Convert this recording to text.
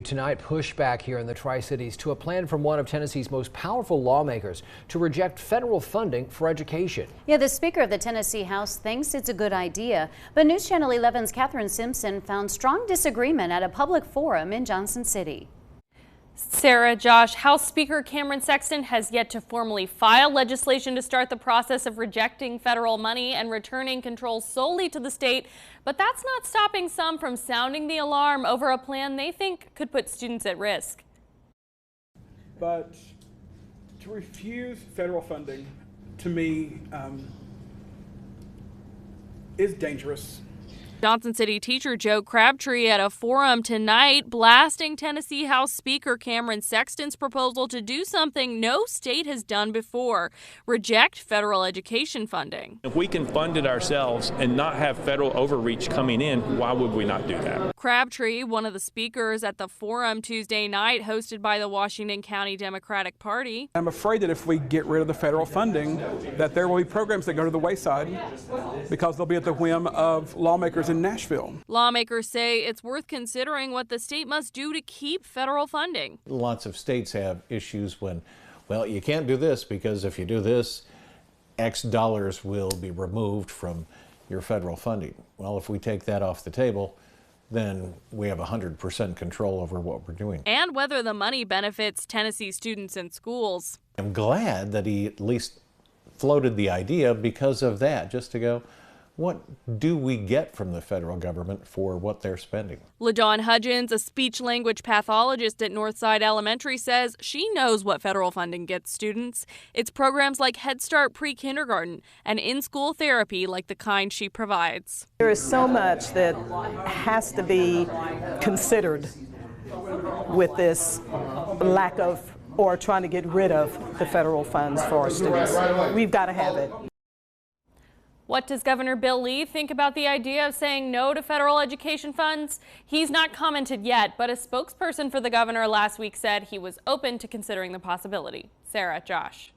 Tonight, pushback here in the Tri-Cities to a plan from one of Tennessee's most powerful lawmakers to reject federal funding for education. Yeah, the Speaker of the Tennessee House thinks it's a good idea, but News Channel 11's Catherine Simpson found strong disagreement at a public forum in Johnson City. Sarah, Josh, House Speaker Cameron Sexton has yet to formally file legislation to start the process of rejecting federal money and returning control solely to the state. But that's not stopping some from sounding the alarm over a plan they think could put students at risk. But to refuse federal funding, to me, is dangerous. Johnson City teacher Joe Crabtree at a forum tonight blasting Tennessee House Speaker Cameron Sexton's proposal to do something no state has done before, reject federal education funding. If we can fund it ourselves and not have federal overreach coming in, why would we not do that? Crabtree, one of the speakers at the forum Tuesday night hosted by the Washington County Democratic Party. I'm afraid that if we get rid of the federal funding, that there will be programs that go to the wayside because they'll be at the whim of lawmakers in Nashville. Lawmakers say it's worth considering what the state must do to keep federal funding. Lots of states have issues when, well, you can't do this because if you do this, X dollars will be removed from your federal funding. Well, if we take that off the table, then we have 100% control over what we're doing. And whether the money benefits Tennessee students and schools. I'm glad that he at least floated the idea because of that, just to go, what do we get from the federal government for what they're spending? LaDawn Hudgens, a speech-language pathologist at Northside Elementary, says she knows what federal funding gets students. It's programs like Head Start pre-kindergarten and in-school therapy like the kind she provides. There is so much that has to be considered with this lack of or trying to get rid of the federal funds for our students. We've got to have it. What does Governor Bill Lee think about the idea of saying no to federal education funds? He's not commented yet, but a spokesperson for the governor last week said he was open to considering the possibility. Sarah, Josh.